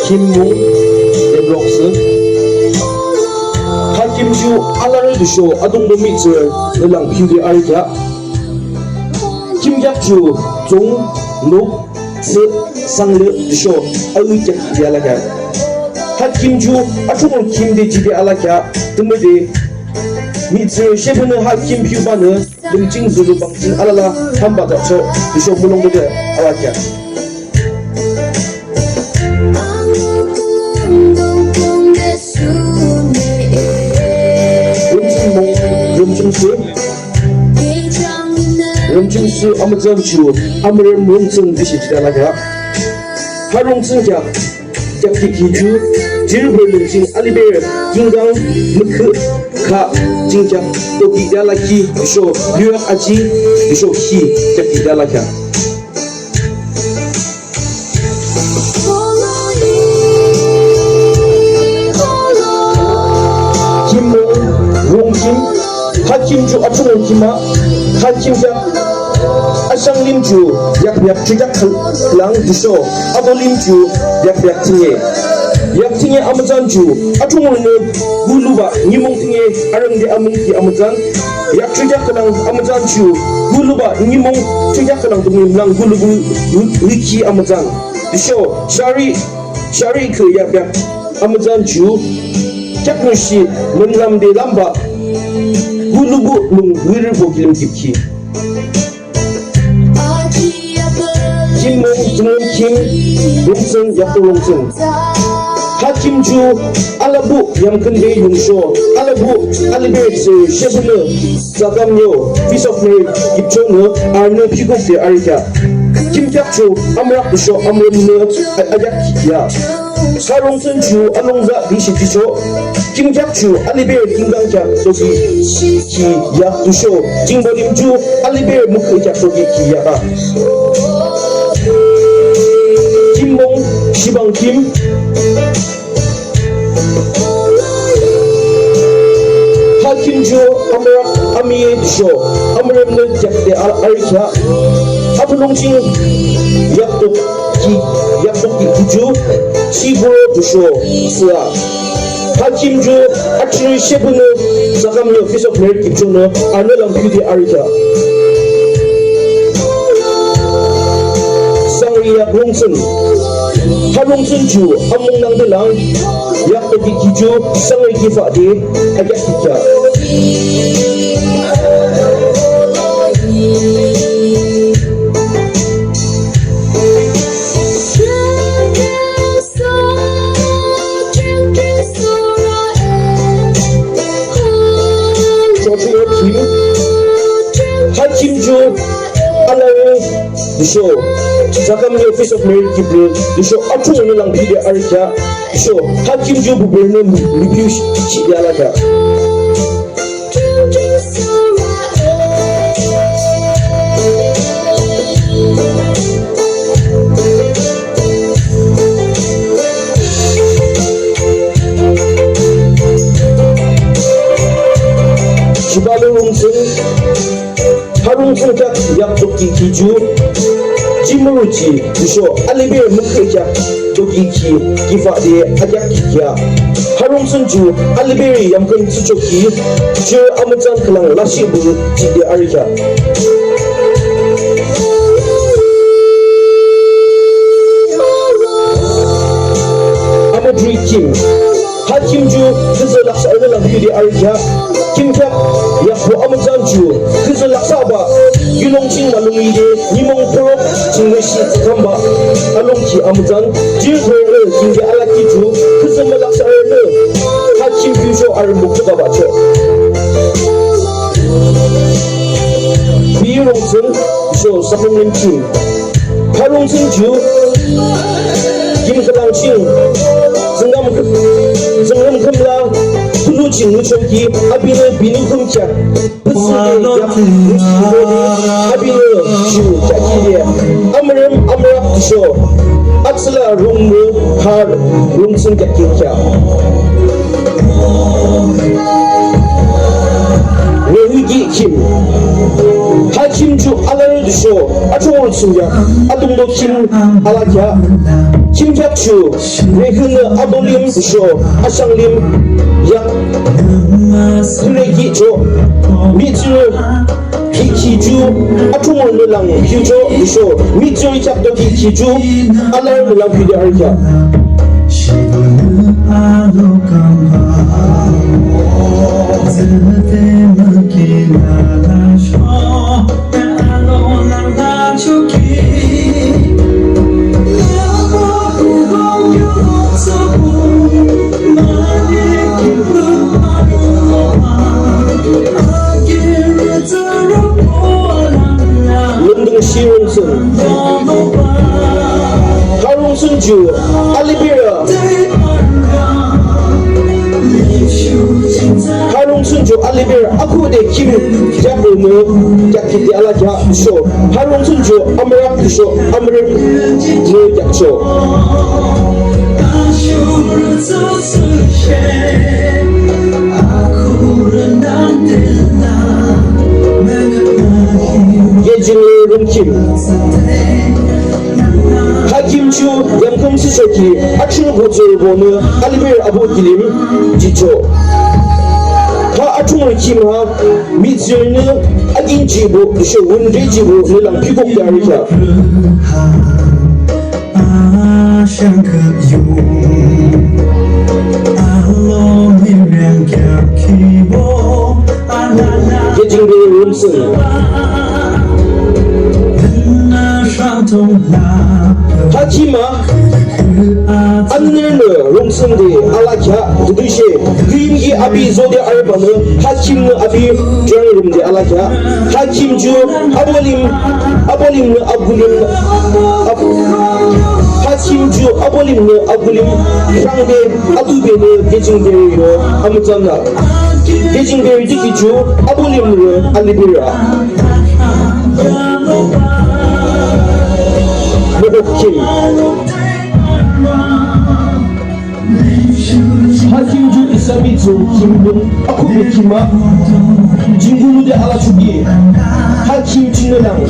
Kimmo Ebroxen Hakimju Alaru Dusho Adung Domitzer Nelang Pudi Arika Kim Yakju Zong Nuk Se Sangle Dusho Awikak Dialaka Hakimju Atumul Kim De Jide Alaka Tumede Mitzer Shebene Hakim Pubane Limjing Zulu Bangting Alala Hamba Dacho Dusho Mulong De Alaka Rumjungsu Amazanchu Amrem Rumsung Dishidalaga Harungsung Jak Jakikiju Jirberlungsing Aliber Jingang Muk Ka Jingjak Toki Dalaki Show Yuak Aji Show Hi Jakidalaka Kimmo Rumkim Hakimju Atumon Kima Hakimja Asang Limju Yak Chujak Lang Dusho Abo Limju Yak Tinge Yak Tinge Amazanju Atumon Guluba Nimong Tinge Arang de Amungki Amazan Yak Chujak Lang Amazanju Guluba Nimong Chujak Lang Tumim Lang Gulubu Wiki Amazan Dusho Shari Ke Yak Amazanju Jaknushi Menlam de Lamba Gulubu Lung Wirbo Kilim Kipki Kim Kim Rumsung Yaku Rumsung Hakimju Alabu Yamkende Yungsho Alabu Alibet Shebune Zagamyo Piece of Mary Gipchono Arno Pigok de Arika Kim Jakcho Amrak Dusho Amremne Ayakia Sarongsun Chu Alongza Dishicho Kim Jakchu Aliber Kingangja Soki Ki Yak Dusho Jingbolimju Aliber Mukha Soki Ki Yaka Kimmong Shibang Kim Hakimjo Amrak Amiye Dusho Amremne Jakde Arika Abulongjing Yakdok Ki Kuju Shiburo Dusho Sua Hakimjo Achiri Shebune Zagamyo Piece of Mary Gipchono Arnelang Pudi Arika Sangriya Rongsun Harongsun Ju Among Nang Delang Yaktoki Kiju Sangri Kifa De Agak Kita Hakimju Alawe Dusho Zagamyo Face of Mary Kibble Dusho Atumon Lang Pidi Arika Dusho Hakimju Buberne Review Chidialaga Shibalo Rumsung Harungsung Kak Yaktoki Kiju Jimuruchi Dusho Aliber Mukha Toki Ki Kifa De Ayakia Harungsung Ju Aliber Yamkan Tsuchoki Je Amazan Kalang Lashibu Chide Arika Amadri Kim Hakimju Kiza Laksa Lang Pudi Arika Kim Kap Yakbo Amazanju Kiza Laksaba Yulongching Malungide Nimong Porok Chingweshi Kamba Alongki Amazan Jirgore Kinge Alakiju Kiza Malaksa Hakim Fujo Armukta Bacho Birongsun So Sapong Kim 하롱승주 김가랑칭 정감금랑 훌루진 무청기 아비는 비누금차 부스게 약 아비는 주 자기에 아무름 아무락 두쇼 악슬라 롱무 하 롱승 객기캬 외위기 김 하킴주 알라를 두쇼 아총을 숨겨 아동도 김 알라캬 김작추 외흐느 아돌림 두쇼 아상림 약 슬레기조 미츠 기키주 아총을 늘랑 퓨조 두쇼 미츠 작도 기키주 알라를 늘랑 퓨대할캬 시롱승 하롱승주 알리베라 하롱승주 알리베라 아쿠데 김 자브르노 자키데 알라자 쇼 하롱승주 아므락 쇼 아므르 네 약쇼 예진을 하김주 양금수석이 아충 고조를 보는 알리벨 아보길림 지초 하 아충을 김하 미즈는 아긴지부 쇼 원제지부 늘랑 피곡다리자 예진을 rum승 하키마 안늘느 롱승디 알라캬 두두시 그임기 아비 조데 알바느 하킴느 아비 쟈르름디 알라캬 하킴주 아볼림느 아굴림 하킴주 아볼림느 아굴림 상대 아두베느 게징데리로 아무짱나 게징데리 디키주 아볼림느 알리비라 모독킴 하킴주 이사미주 김분 아쿠베키마 진구누데 알라주기 하킴 진느랑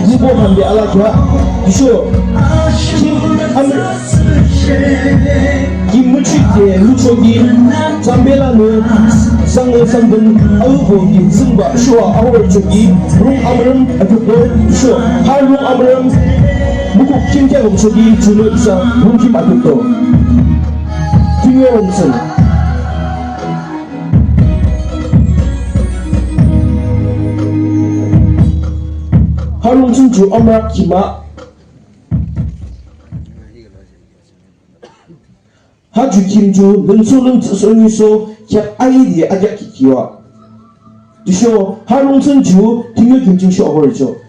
구보한데 알라캬 이쇼 김무치게 루초기 잠벨라는 상상분 아우보기 승바 쇼와 아우르초기 롱 아무름 아토도 쇼 하롱 아무름 무국 김자금 초기 준호 이상 롱김 아토도 김여롱승 하롱승주 아무락 기마 하주 김주 능소는 설미소 캬 아이디에 아작키키와 두쇼 하롱승주 등여 김증쇼 어버리죠